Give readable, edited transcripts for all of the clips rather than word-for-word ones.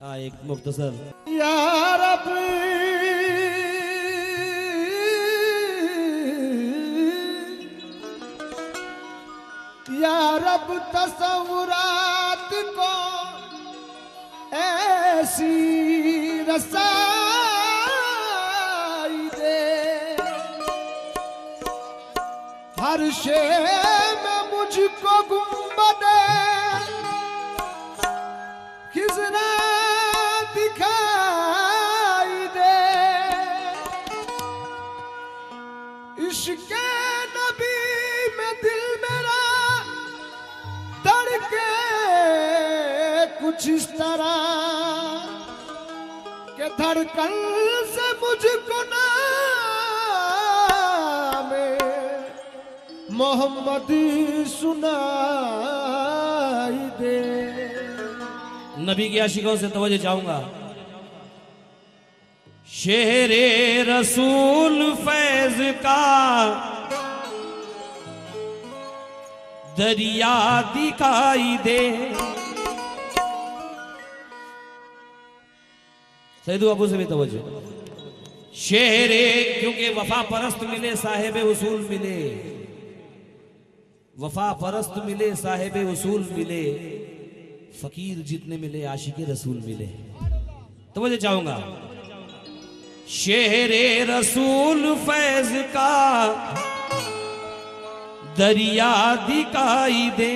एक मुख्तसर या रब या रब तसव्वुरात को ऐसी रसाई दे, हर शे में मुझको गुंबदे खिज़रा दिखाई दे। इश्क़ नबी में दिल मेरा धड़के कुछ इस तरह के धड़कन से मुझको नाम मोहम्मद सुनाई दे। नबी की आशिकों से तवज्जो चाहूंगा। शेरे रसूल फैज का दरिया दिखाई दे। सैयद अबू से भी तवज्जो। शेरे क्योंकि वफा परस्त मिले साहिब उसूल मिले, वफा परस्त मिले साहिब उसूल मिले, फकीर जितने मिले आशिक़े रसूल मिले। तो मुझे चाहूंगा शेरे रसूल फैज का दरिया दिखाई दे,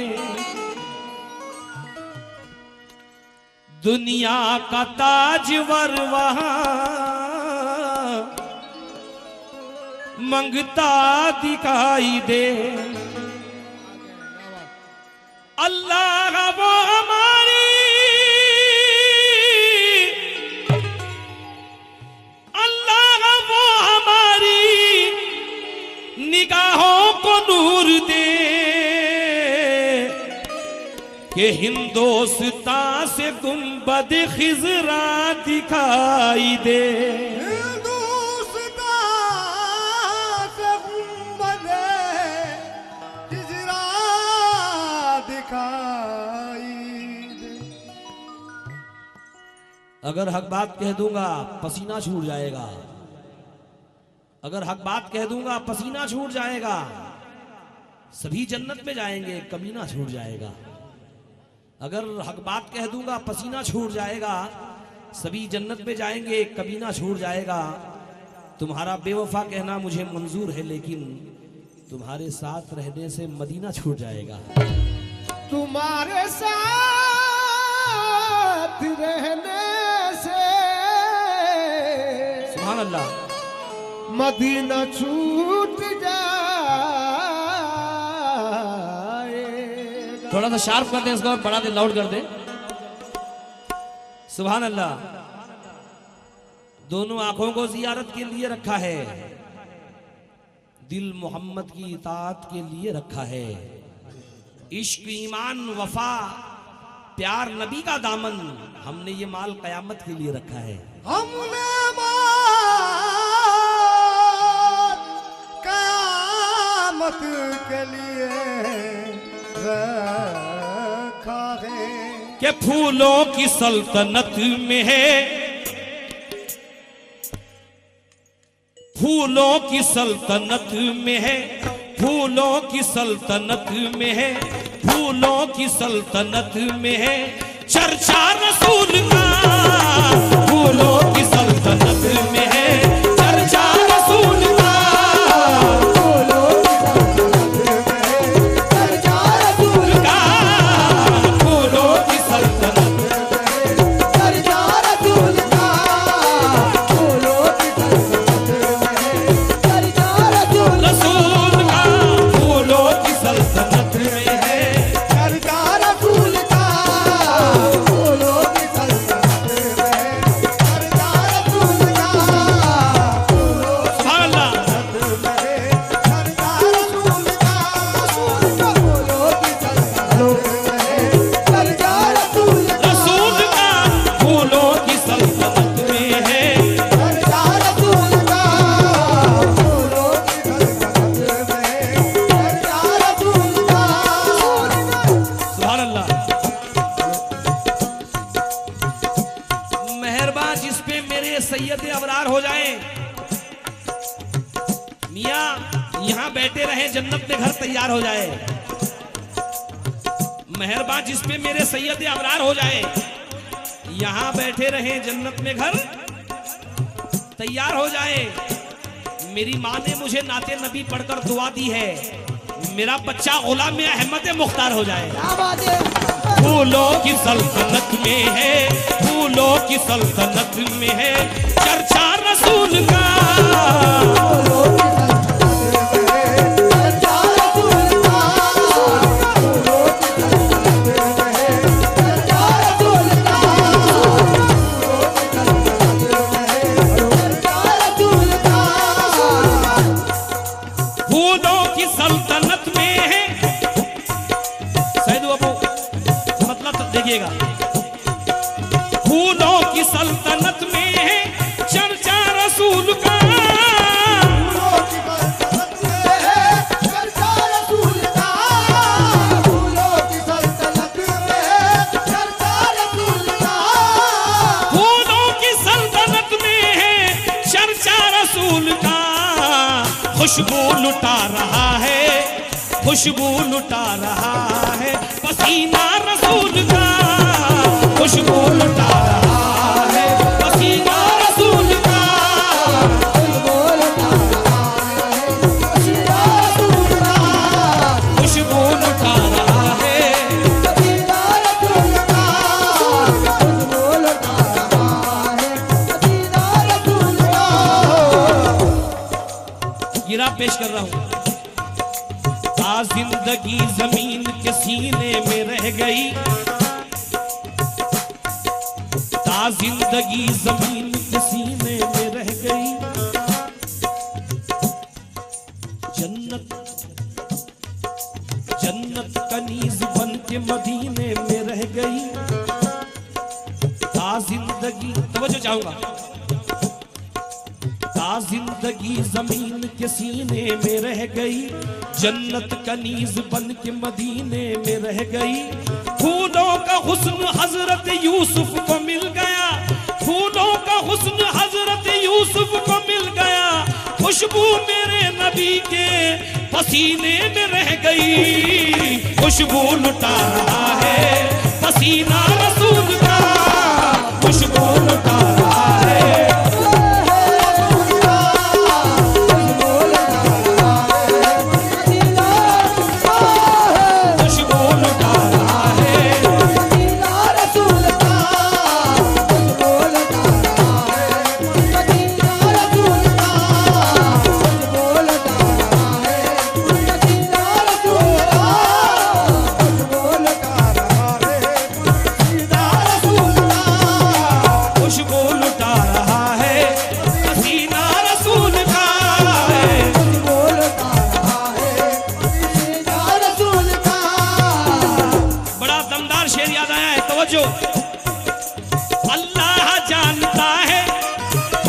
दुनिया का ताजवर वहां मंगता दिखाई दे। अल्लाह वो हमारी, अल्लाह वो हमारी निगाहों को नूर दे कि हिंदोस्तां से गुंबद खिज़रा दिखाई दे। अगर हक बात कह दूंगा पसीना छूट जाएगा, अगर हक बात कह दूंगा पसीना छूट जाएगा। सभी जन्नत में जाएंगे कमीना छूट जाएगा। अगर हक बात कह दूंगा पसीना छूट जाएगा, सभी जन्नत में जाएंगे कमीना छूट जाएगा। तुम्हारा बेवफा कहना मुझे मंजूर है, लेकिन तुम्हारे साथ रहने से मदीना छूट जाएगा। तुम्हारे साथ रहने से सुभान अल्लाह मदीना छूट जाए। थोड़ा सा शार्प कर दे इसको और बढ़ा दे, लाउड कर दे। सुभान अल्लाह। दोनों आंखों को जियारत के लिए रखा है, दिल मोहम्मद की इताअत के लिए रखा है। इश्क ईमान वफा प्यार नबी का दामन, हमने ये माल कयामत के लिए रखा है। हमने माल कयामत के लिए रखा है कि फूलों की सल्तनत में है, फूलों की सल्तनत में है, फूलों की सल्तनत में है, फूलों की सल्तनत में है चर्चा रसूल का। फूलों की सल्तनत में है चर्चा रसूल का, फूलों की सल्तनत में है चर्चा रसूल का, फूलों की सल्तनत में है चर्चा रसूल का, फूलों की सल्तनत में है चर्चा रसूल का, फूलों की सल्तनत में है चर्चा रसूल का, फूलों की सल्तनत मेरे सैयद अबरार हो जाएं। मियाँ यहां बैठे रहे, जन्नत में घर तैयार हो जाए। मेहरबान जिस पे मेरे सैयद अबरार हो जाए, यहां बैठे रहे, जन्नत में घर तैयार हो जाए। मेरी माँ ने मुझे नाते नबी पढ़कर दुआ दी है, मेरा बच्चा गुलाम अहमद मुख्तार हो जाए। फूलों की सल्तनत में है, फूलों की सल्तनत में है चर्चा रसूल का। फूलों की सल्तनत में है, सैयद अबू मतलब देखिएगा, फूलों की सल्तनत में है चर्चा रसूल का। फूलों की सल्तनत में है चर्चा रसूल का। खुशबू लुटा रहा है, खुशबू लुटा रहा है पसीना रसूल का। खुशबू लुटा रहा है पसीना रसूल का। खुशबू लुटा रहा है। गिरा पेश कर रहा हूं। जिंदगी जमीन के सीने में रह गई, जिंदगी जमीन के सीने में रह गई। जन्नत जन्नत कनीज बन के मदीने में रह गई। जिंदगी तवज्जो चाहूंगा, जिंदगी जमीन के सीने में रह गई, जन्नत कनीज बन के मदीने में रह गई। फूलों का हुस्न हजरत यूसुफ को मिल गया, फूलों का हुस्न हजरत यूसुफ को मिल गया। खुशबू मेरे नबी के पसीने में रह गई। खुशबू लुटा रहा है पसीना रसूल का। खुशबू लुटा रहा है। अल्लाह जानता है,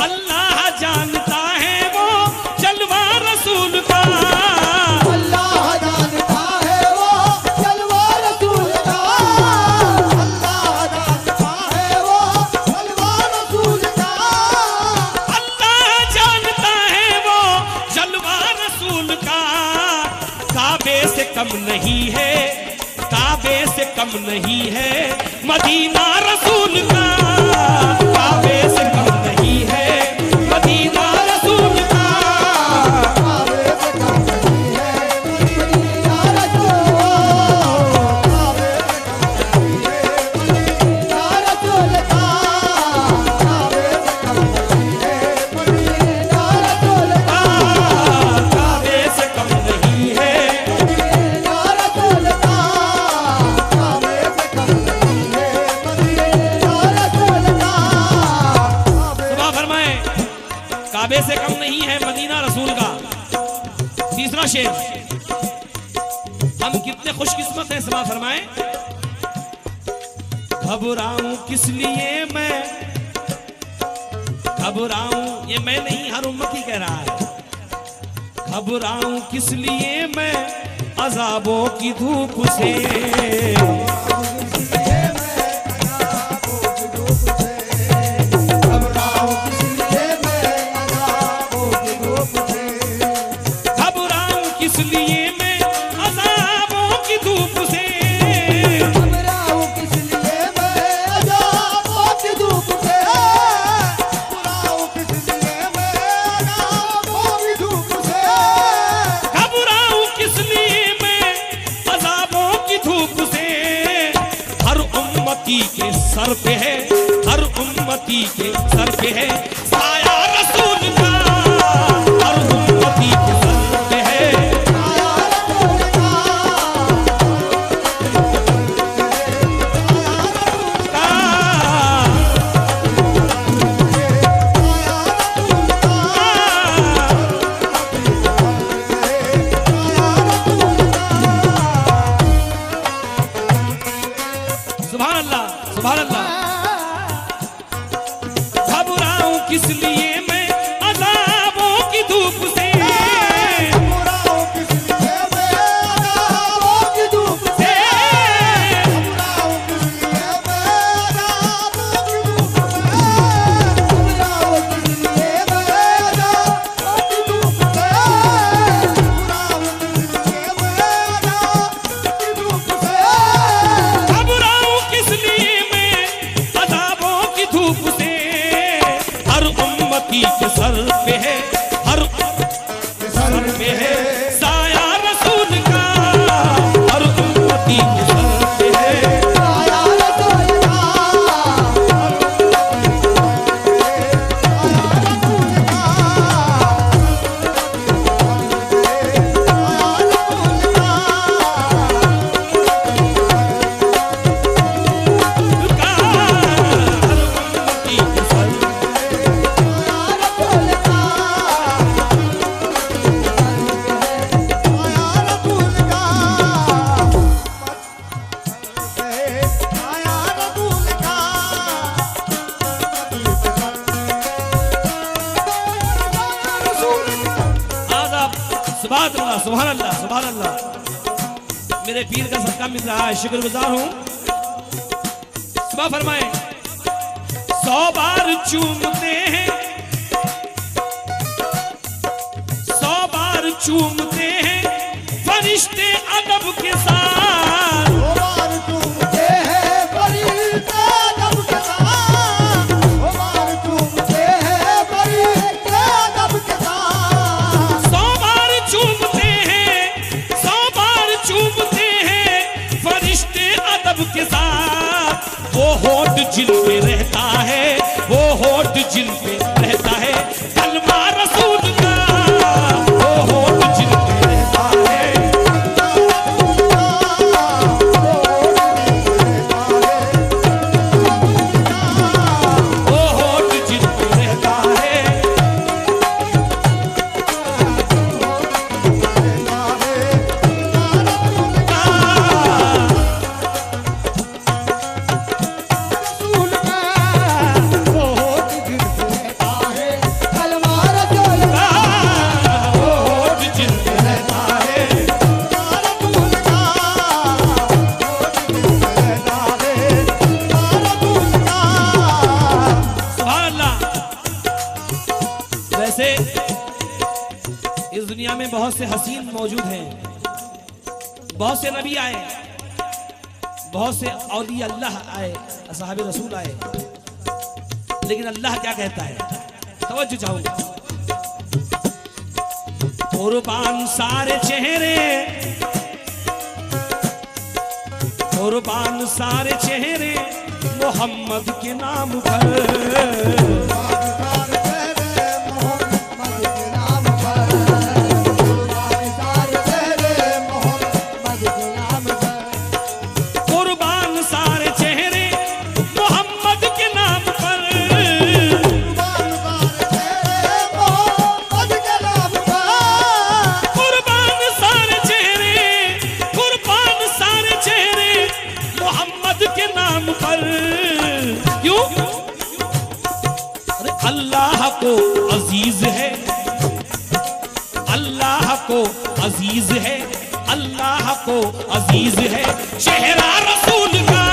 अल्लाह जानता है वो जलवा रसूल का। अल्लाह जानता है वो जलवा रसूल का। अल्लाह जानता है वो जलवा रसूल का। अल्लाह जानता है वो जलवा रसूल का। काबे से कम नहीं है, काबे से कम नहीं है मदीना रसूल का। काबे से कम नहीं है मदीना रसूल का। काबे से कम नहीं है मदीना रसूल का। काबे से कम नहीं है मदीना रसूल का। काबे से कम नहीं है मदीना रसूल का। काबे से कम नहीं है मदीना रसूल का। सुबह फरमाए काबे से कम नहीं है मदीना रसूल का। तीसरा शेर, हम कितने खुशकिस्मत हैं। सुबह फरमाए घबराऊं किस लिए मैं, घबराऊं ये मैं नहीं हर उम्मती कह रहा है। घबराऊं किस लिए मैं अज़ाबों की धूप से। घबराओ किसी उम्मती के सर पे है साया रसूल का, हर उम्मती के सर पे है साया रसूल का, सुभान अल्लाह सुभान अल्लाह। घबराऊं किस लिए मैं अज़ाबों की धूप से, घबराऊं किस लिए मैं अज़ाबों की धूप से, घबराऊं किस लिए मैं अज़ाबों की धूप से, घबराऊं किस लिए मैं अज़ाबों की धूप से, घबराऊं किस लिए मैं अज़ाबों की धूप से, घबराऊं किस लिए मैं अज़ाबों की धूप से, हर उम्मती के सर पे है, हर सर पे है साया रसूल का, हर उम्मती के सर पे है साया रसूल का, का, हर उम्मती के सर आदाब। सुभान अल्लाह सुभान अल्लाह। मेरे पीर का सदका मिल रहा है, शुक्रगुजार हूँ। सुबह फरमाए 100 बार चूमते हैं, 100 बार चूमते हैं फरिश्ते अदब के साथ, के साथ वो होठ जिन पे रहता है, वो होठ जिन पे रहता है कलमा रसूल का, वो होठ जिन पे रहता है, वो होठ जिन पे रहता है इस दुनिया में बहुत से हसीन मौजूद हैं, बहुत से नबी आए, बहुत से औलिया अल्लाह आए, असहाबे रसूल आए, लेकिन अल्लाह क्या कहता है? तवज्जो चाहूंगा। कुर्बान सारे चेहरे, कुर्बान सारे चेहरे मोहम्मद के नाम पर, क्यों? अरे अल्लाह को अजीज है, अल्लाह को अजीज है, अल्लाह को अजीज है चेहरा रसूल का,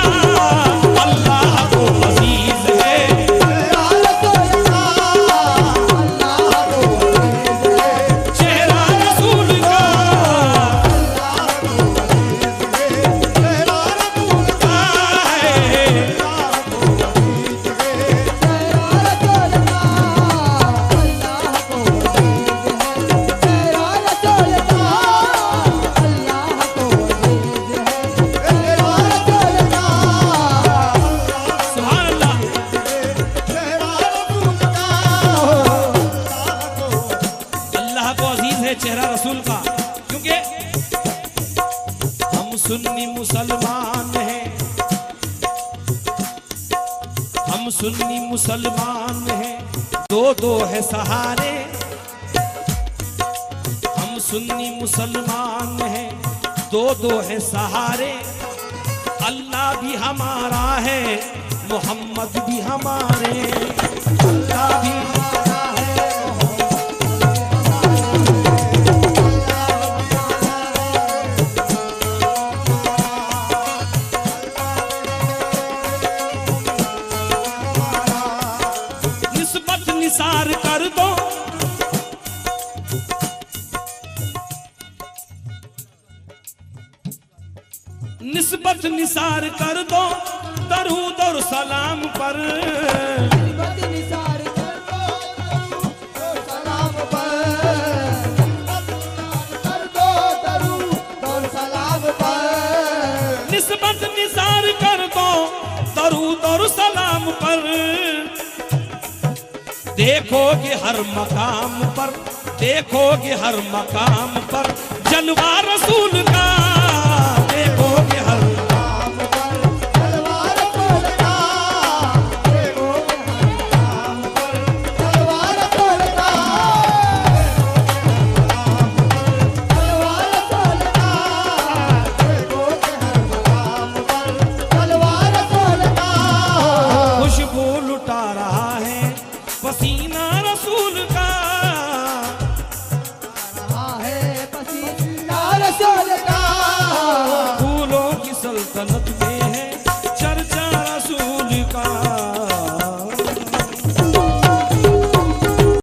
अल्लाह को अजीज है चेहरा रसूल का, रसूल का, क्योंकि हम सुन्नी मुसलमान हैं, हम सुन्नी मुसलमान हैं, दो दो है सहारे। हम सुन्नी मुसलमान हैं, दो दो है सहारे। अल्लाह भी हमारा है, मोहम्मद भी हमारे, अल्लाह भी हमारा है, निस्बत निसार कर दो, निस्बत निसार कर दो दरूद और सलाम पर। निस्बत निसार कर दो और सलाम पर, कर दो दरूद और सलाम पर, निस्बत निसार कर दो दरूद और सलाम पर। देखोगे हर मकाम पर, देखोगे हर मकाम पर जलवा रसूल का,